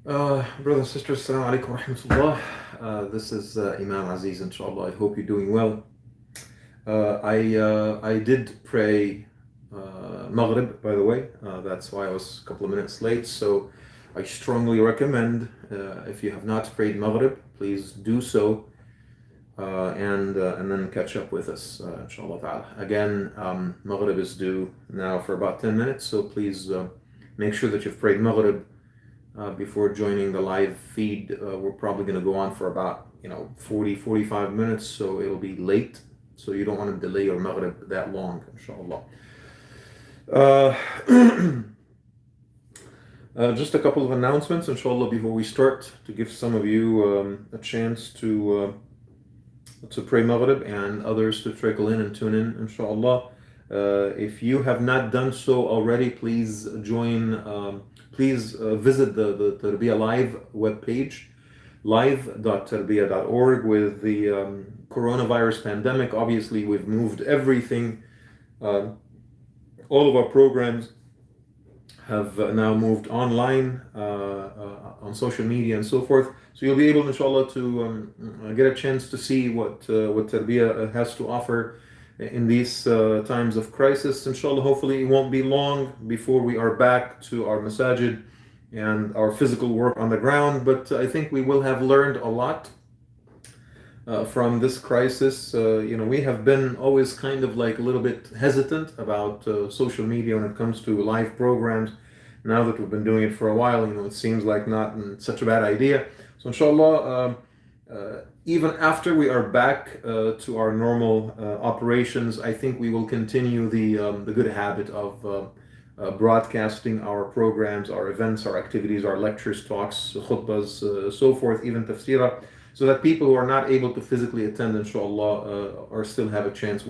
Brothers and sisters, Assalamu alaikum wa rahmatullah. This is Imam Aziz, inshallah. I hope you're doing well. I did pray Maghrib, by the way. That's why I was a couple of minutes late. So I strongly recommend, if you have not prayed Maghrib, please do so, and then catch up with us, inshallah ta'ala. Again, Maghrib is due now for about 10 minutes, so please make sure that you've prayed Maghrib before joining the live feed. We're probably going to go on for about 40-45 minutes, so it'll be late, so you don't want to delay your Maghrib that long, inshallah. Just a couple of announcements, inshallah, before we start, to give some of you a chance to pray Maghrib and others to trickle in and tune in, inshallah. If you have not done so already, please visit the TarbiyaLive webpage, live.tarbiya.org. With the coronavirus pandemic, obviously we've moved everything. All of our programs have now moved online on social media and so forth. So you'll be able, inshallah, to get a chance to see what Tarbiyah has to offer in these times of crisis. Inshallah, hopefully it won't be long before we are back to our masajid and our physical work on the ground, but I think we will have learned a lot from this crisis. We have been always kind of like a little bit hesitant about social media when it comes to live programs. Now that we've been doing it for a while, it seems like not such a bad idea. So inshallah, even after we are back to our normal operations, I think we will continue the good habit of broadcasting our programs, our events, our activities, our lectures, talks, khutbas, so forth, even tafsirah, so that people who are not able to physically attend, inshallah, will still have a chance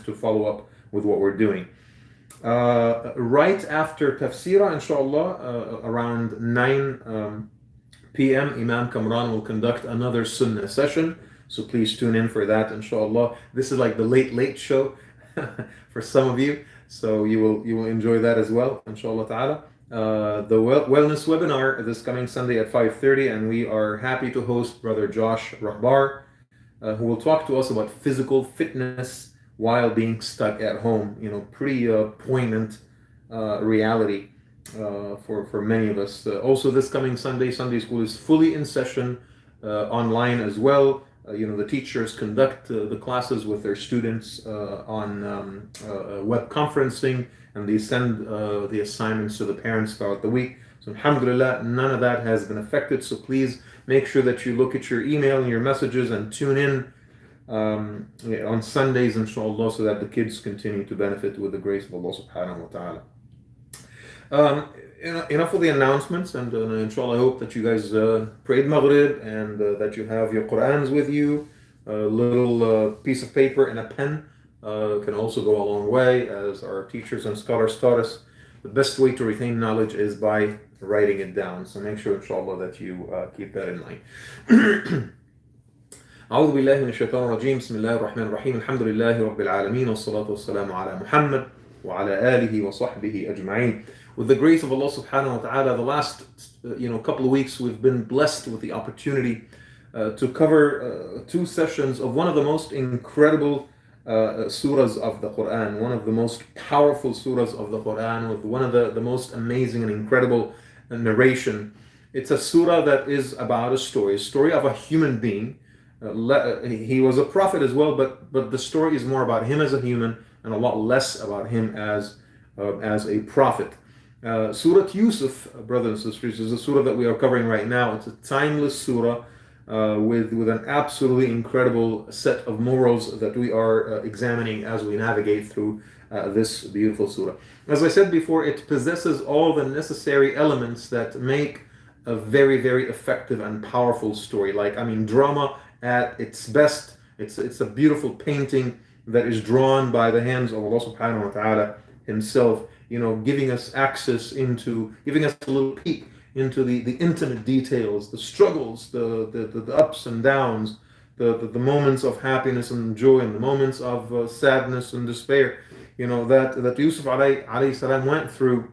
to follow up with what we're doing. Right after tafsirah, inshallah, around 9 p.m., Imam Kamran will conduct another Sunnah session. So please tune in for that, inshallah. This is like the late show for some of you. So you will enjoy that as well, inshallah ta'ala. The wellness webinar this coming Sunday at 5:30, and we are happy to host Brother Josh Rahbar, who will talk to us about physical fitness while being stuck at home. Pretty poignant reality for many of us. Also, this coming Sunday school is fully in session online as well. The teachers conduct the classes with their students on web conferencing, and they send the assignments to the parents throughout the week. So alhamdulillah, none of that has been affected. So please make sure that you look at your email and your messages and tune in on Sundays, inshallah, so that the kids continue to benefit with the grace of Allah subhanahu wa ta'ala. Enough of the announcements, and inshallah, I hope that you guys prayed Maghrib and that you have your Qur'ans with you. A little piece of paper and a pen can also go a long way, as our teachers and scholars taught us. The best way to retain knowledge is by writing it down. So make sure, inshallah, that you keep that in mind. أعوذ بالله من الشيطان الرجيم بسم الله الرحمن الرحيم الحمد لله رب العالمين والصلاة والسلام على محمد وعلى آله وصحبه أجمعين. With the grace of Allah subhanahu wa ta'ala, the last couple of weeks we've been blessed with the opportunity to cover 2 sessions of one of the most incredible surahs of the Quran, one of the most powerful surahs of the Quran, with one of the most amazing and incredible narration. It's a surah that is about a story of a human being. He was a prophet as well, but the story is more about him as a human and a lot less about him as a prophet. Surat Yussuf, brothers and sisters, is a surah that we are covering right now. It's a timeless surah with an absolutely incredible set of morals that we are examining as we navigate through this beautiful surah. As I said before, it possesses all the necessary elements that make a very, very effective and powerful story. Drama at its best. It's a beautiful painting that is drawn by the hands of Allah subhanahu wa ta'ala himself, giving us giving us a little peek into the intimate details, the struggles, the ups and downs, the moments of happiness and joy, and the moments of sadness and despair, that Yusuf alayhi salam went through.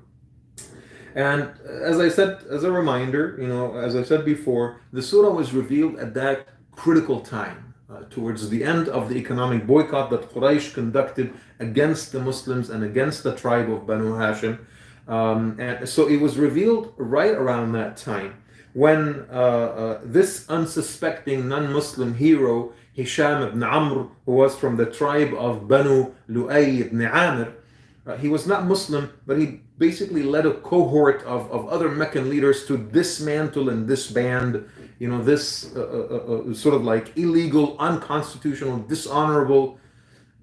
And as I said, as a reminder, as I said before, the surah was revealed at that critical time, towards the end of the economic boycott that Quraysh conducted against the Muslims and against the tribe of Banu Hashim. And so it was revealed right around that time when this unsuspecting non-Muslim hero, Hisham ibn Amr, who was from the tribe of Banu Lu'ay ibn Amir, he was not Muslim, but he basically led a cohort of other Meccan leaders to dismantle and disband, this sort of like illegal, unconstitutional, dishonorable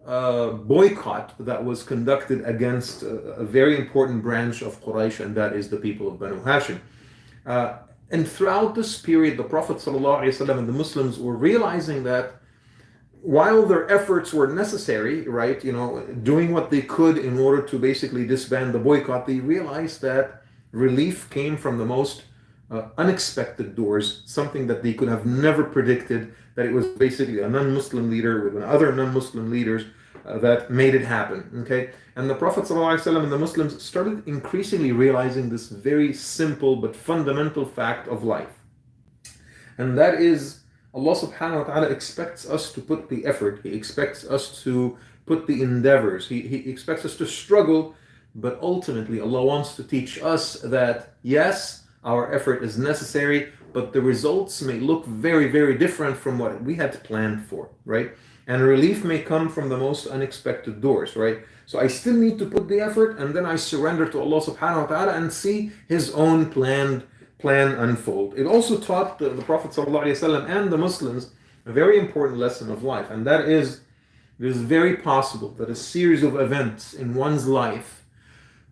boycott that was conducted against a very important branch of Quraysh, and that is the people of Banu Hashim. And throughout this period, the Prophet ﷺ and the Muslims were realizing that while their efforts were necessary, right, doing what they could in order to basically disband the boycott, they realized that relief came from the most unexpected doors, something that they could have never predicted, that it was basically a non-Muslim leader with other non-Muslim leaders that made it happen, okay? And the Prophet ﷺ and the Muslims started increasingly realizing this very simple but fundamental fact of life. And that is, Allah subhanahu wa ta'ala expects us to put the effort. He expects us to put the endeavors. He expects us to struggle, but ultimately Allah wants to teach us that yes, our effort is necessary, but the results may look very, very different from what we had planned for, right? And relief may come from the most unexpected doors, right? So I still need to put the effort, and then I surrender to Allah subhanahu wa ta'ala and see His own plan unfold. It also taught the Prophet ﷺ and the Muslims a very important lesson of life, and that is, it is very possible that a series of events in one's life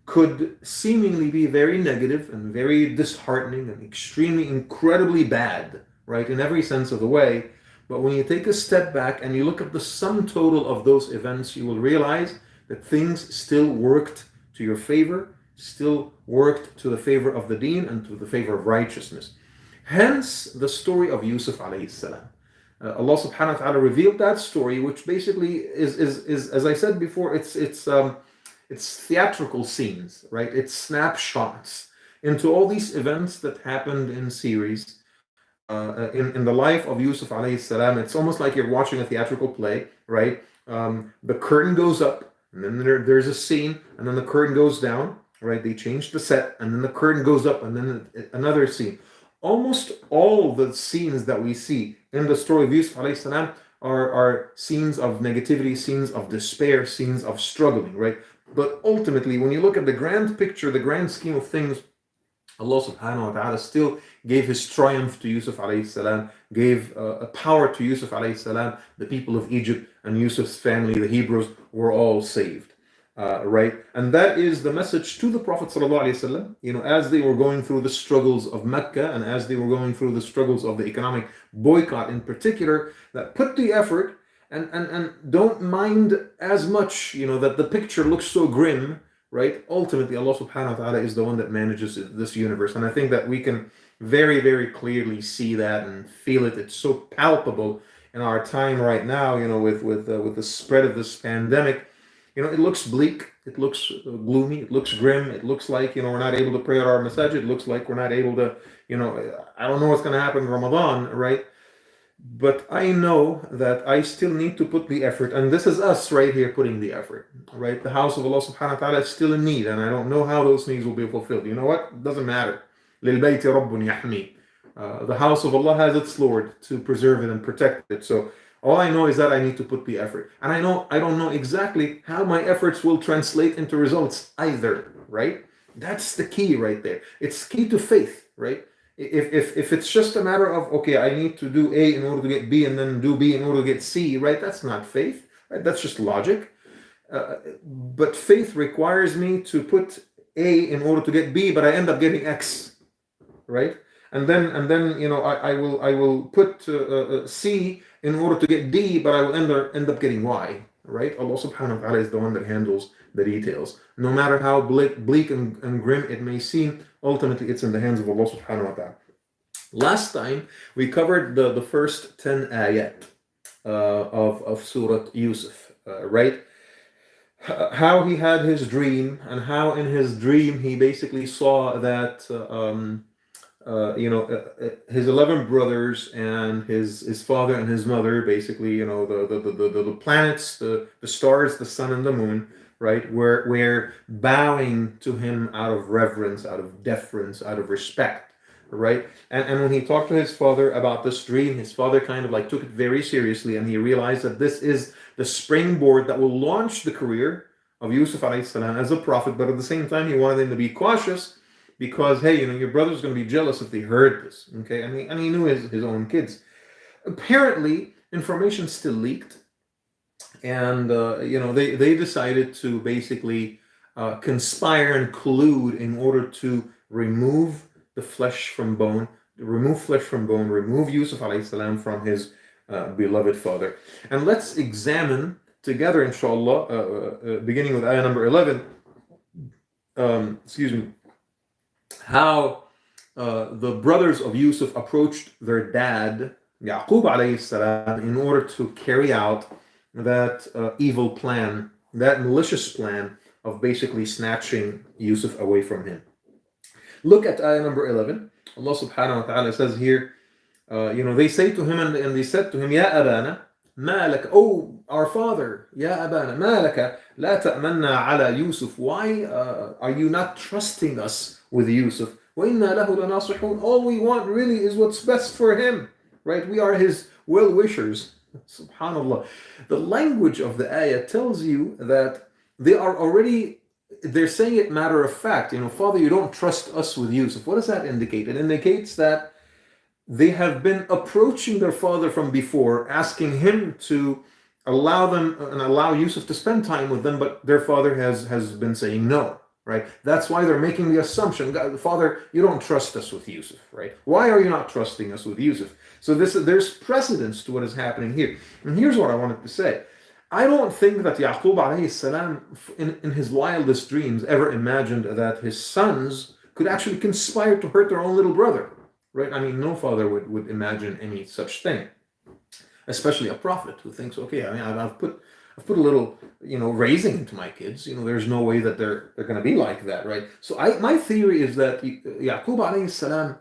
could seemingly be very negative and very disheartening and extremely, incredibly bad, right, in every sense of the way. But when you take a step back and you look at the sum total of those events, you will realize that things still worked to your favor, still worked to the favor of the deen and to the favor of righteousness. Hence the story of Yussuf alayhi salam. Allah subhanahu wa ta'ala revealed that story, which basically is as I said before, it's theatrical scenes, right? It's snapshots into all these events that happened in series in the life of Yussuf alayhi salam. It's almost like you're watching a theatrical play, right? The curtain goes up, and then there's a scene, and then the curtain goes down, right? They change the set, and then the curtain goes up, and then another scene. Almost all the scenes that we see in the story of Yusuf alayhi salam are scenes of negativity, scenes of despair, scenes of struggling, right? But ultimately, when you look at the grand picture, the grand scheme of things, Allah subhanahu wa ta'ala still gave His triumph to Yusuf alayhi salam, gave a power to Yusuf alayhi salam. The people of Egypt and Yusuf's family, the Hebrews, were all saved. Right? And that is the message to the Prophet ﷺ, as they were going through the struggles of Mecca and as they were going through the struggles of the economic boycott in particular, that put the effort and don't mind as much, that the picture looks so grim, right? Ultimately, Allah subhanahu wa ta'ala is the one that manages this universe. And I think that we can very, very clearly see that and feel it. It's so palpable in our time right now, with the spread of this pandemic. It looks bleak, it looks gloomy, it looks grim, it looks like, we're not able to pray at our masjid, it looks like we're not able to, I don't know what's going to happen in Ramadan, right? But I know that I still need to put the effort, and this is us right here putting the effort, right? The house of Allah subhanahu wa ta'ala is still in need, and I don't know how those needs will be fulfilled. You know what? It doesn't matter. لِلْبَيْتِ رَبٌّ يَحْمِي. The house of Allah has its Lord to preserve it and protect it. So all I know is that I need to put the effort. And I don't know exactly how my efforts will translate into results either, right? That's the key right there. It's key to faith, right? If it's just a matter of, okay, I need to do A in order to get B and then do B in order to get C, right? That's not faith, right? That's just logic. But faith requires me to put A in order to get B, but I end up getting X, right? And then I will put C in order to get D, but I will end up getting Y, right? Allah subhanahu wa ta'ala is the one that handles the details. No matter how bleak and grim it may seem, ultimately it's in the hands of Allah subhanahu wa ta'ala. Last time we covered the first 10 ayat of Surat Yusuf, right? how he had his dream, and how in his dream he basically saw that his 11 brothers and his father and his mother, basically, the planets, the stars, the sun and the moon, right, were bowing to him out of reverence, out of deference, out of respect, right. And when he talked to his father about this dream, his father kind of like took it very seriously, and he realized that this is the springboard that will launch the career of Yusuf alayhi salam as a prophet. But at the same time, he wanted him to be cautious, because hey, your brother's going to be jealous if they heard this, okay. And he knew his own kids. Apparently information still leaked, and they decided to basically conspire and collude in order to remove flesh from bone, remove Yusuf alayhi salam from his beloved father. And let's examine together, inshallah, beginning with ayah number 11, how the brothers of Yusuf approached their dad, Yaqub alayhi salam, in order to carry out that evil plan, that malicious plan of basically snatching Yusuf away from him. Look at ayah number 11. Allah subhanahu wa ta'ala says here, they say to him, and they said to him, Ya Abana, ما لك, oh our father, Ya Abana, ما لك لا تأمنا على Yusuf, why are you not trusting us with Yusuf? وإنا له لناصحون, all we want really is what's best for him, right? We are his well-wishers. Subhanallah. The language of the ayah tells you that they're saying it matter of fact. Father, you don't trust us with Yusuf. What does that indicate? It indicates that they have been approaching their father from before, asking him to allow them and allow Yusuf to spend time with them, but their father has been saying no, right? That's why they're making the assumption, Father, you don't trust us with Yusuf, right? Why are you not trusting us with Yusuf? So there's precedence to what is happening here. And here's what I wanted to say. I don't think that Yaqub alayhi salam, in his wildest dreams, ever imagined that his sons could actually conspire to hurt their own little brother, right? I mean, no father would imagine any such thing, especially a prophet who thinks, okay, I mean, I've put a little, raising into my kids. There's no way that they're going to be like that, right? So my theory is that Yaqub alayhi salam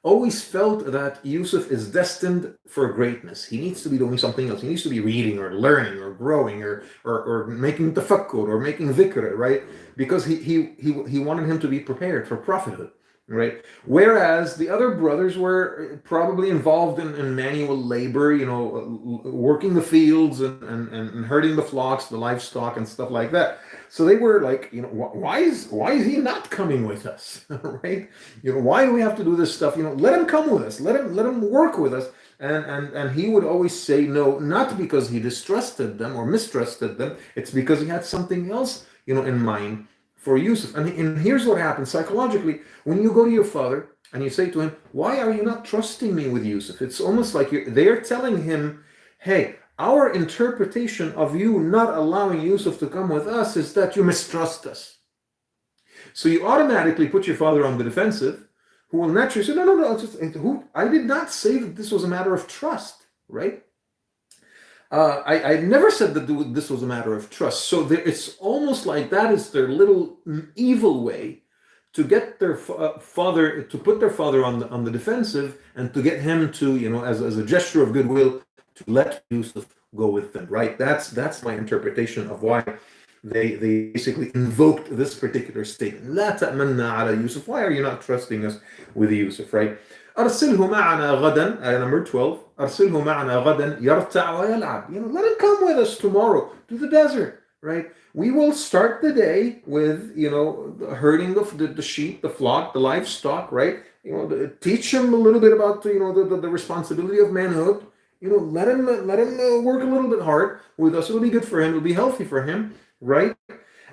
always felt that Yusuf is destined for greatness. He needs to be doing something else. He needs to be reading or learning or growing or making tafakkur or making dhikr, right? Because he wanted him to be prepared for prophethood, right? Whereas the other brothers were probably involved in manual labor, working the fields and herding the flocks, the livestock and stuff like that. So they were like, why is he not coming with us, right? Why do we have to do this stuff? Let him come with us. Let him work with us. And he would always say no, not because he distrusted them or mistrusted them. It's because he had something else, in mind for Yusuf. And here's what happens psychologically when you go to your father and you say to him, why are you not trusting me with Yusuf? It's almost like they're telling him, hey, our interpretation of you not allowing Yusuf to come with us is that you mistrust us. So you automatically put your father on the defensive, who will naturally say, no, I did not say that this was a matter of trust, right? I never said that this was a matter of trust. So it's almost like that is their little evil way to get their father, to put their father on the defensive, and to get him to, as a gesture of goodwill, to let Yusuf go with them, right? That's my interpretation of why they basically invoked this particular statement. لا تأمنا على Yusuf. Why are you not trusting us with Yusuf, right? أرسله معنا غدا, number 12. أرسله معنا غدا يرتع ويلعب. Let him come with us tomorrow to the desert, right? We will start the day with, herding the sheep, the flock, the livestock, right? Teach him a little bit about, the responsibility of manhood. Let him work a little bit hard with us. It'll be good for him. It'll be healthy for him, right?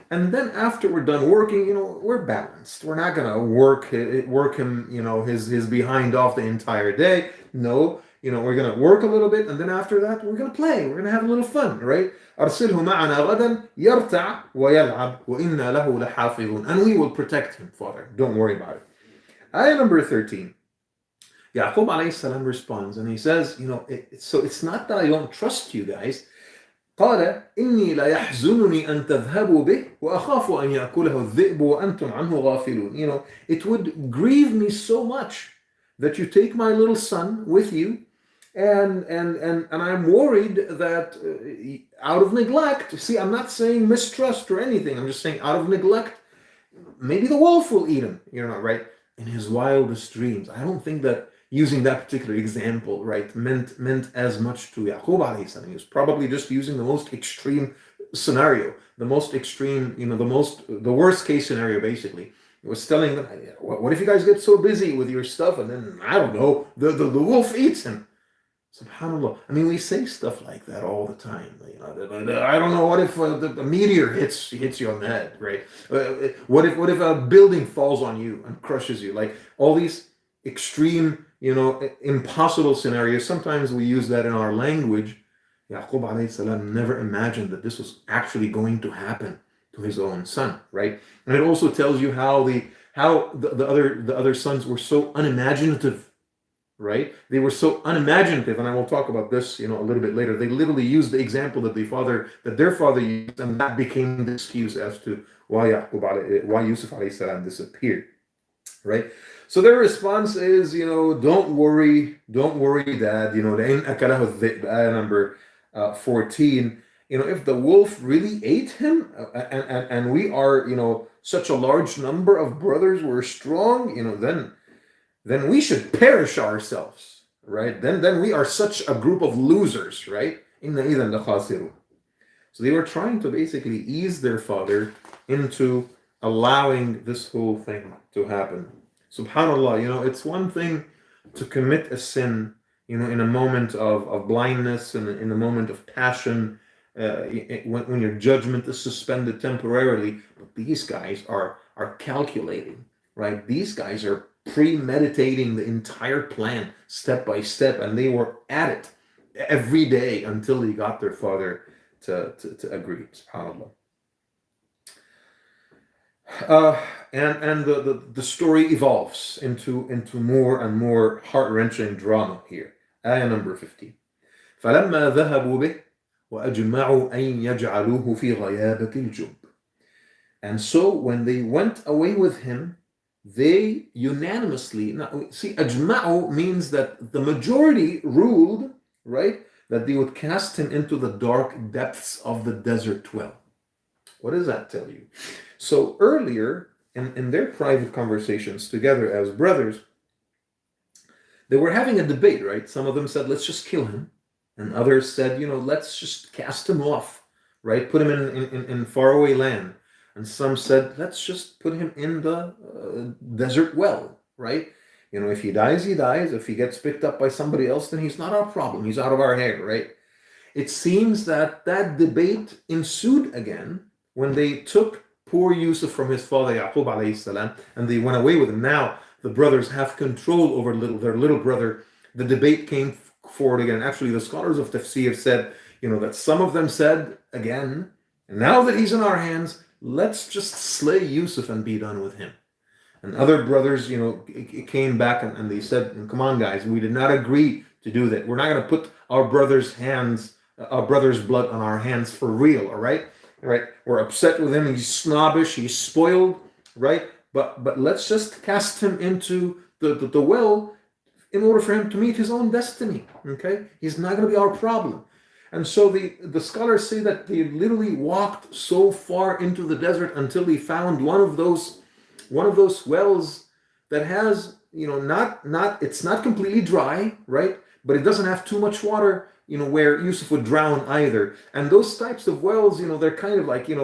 And then after we're done working, we're balanced. We're not gonna work him, his behind off the entire day. No, we're gonna work a little bit, and then after that, we're gonna play. We're gonna have a little fun, right? أرسله معنا غدا يرتع ويلعب وإنا له لحافظون. And we will protect him, Father. Don't worry about it. Ayah number 13. Yaqub alayhi salam responds and he says, so it's not that I don't trust you guys. قال إني لا يحزنني أن تذهبوا به وأخاف أن يأكله الذئب وأنتم عنه غافلون. It would grieve me so much that you take my little son with you, and I'm worried that out of neglect, see, I'm not saying mistrust or anything, I'm just saying out of neglect, maybe the wolf will eat him, right? In his wildest dreams. I don't think that using that particular example, right, meant as much to Yaqub alayhi salam. He was probably just using the most extreme scenario, the most extreme, the worst case scenario, basically. He was telling them, what if you guys get so busy with your stuff and then, I don't know, the wolf eats him? SubhanAllah. I mean, we say stuff like that all the time. I don't know. What if a meteor hits you on the head, right? What if a building falls on you and crushes you? Like all these extreme, impossible scenarios. Sometimes we use that in our language. Yaqub alayhi salam never imagined that this was actually going to happen to his own son, right? And it also tells you how the other sons were so unimaginative. Right? They were so unimaginative, and I will talk about this, a little bit later. They literally used the example that their father used, and that became the excuse as to why Yusuf alayhi salam disappeared. Right? So their response is, don't worry, Dad. Ayah number 14. If the wolf really ate him, and we are, such a large number of brothers, we're strong, then we should perish ourselves, right? Then we are such a group of losers, right? Inna idhan lakhasirun. So they were trying to basically ease their father into allowing this whole thing to happen. SubhanAllah, it's one thing to commit a sin, in a moment of blindness and in a moment of passion, when your judgment is suspended temporarily. But these guys are calculating, right? These guys are premeditating the entire plan step by step, and they were at it every day until they got their father to agree. SubhanAllah. And the story evolves into more and more heart-wrenching drama here. Ayah number 15. فَلَمَّا ذَهَبُوا بِهِ وَأَجْمَعُوا أَن يَجْعَلُوهُ فِي غَيَابَةِ الْجُبِّ. And so when they went away with him, they unanimously, now see, ajma'u means that the majority ruled, right, that they would cast him into the dark depths of the desert well. What does that tell you? So earlier, in their private conversations together as brothers, they were having a debate, right? Some of them said, let's just kill him. And others said, let's just cast him off, right? Put him in faraway land. And some said, let's just put him in the desert well, right? If he dies, he dies. If he gets picked up by somebody else, then he's not our problem. He's out of our hair, right? It seems that debate ensued again when they took poor Yussuf from his father, Yaqub alayhi salam, and they went away with him. Now, the brothers have control over their little brother. The debate came forward again. Actually, the scholars of tafsir said, that some of them said, again, now that he's in our hands, let's just slay Yussuf and be done with him. And other brothers, came back and they said, come on, guys, we did not agree to do that. We're not going to put our brother's blood on our hands for real, all right? Right? We're upset with him. He's snobbish. He's spoiled, right? But let's just cast him into the well in order for him to meet his own destiny, okay? He's not going to be our problem. And so the scholars say that they literally walked so far into the desert until they found one of those wells that has, it's not completely dry, right? But it doesn't have too much water, where Yussuf would drown either. And those types of wells, they're kind of like, very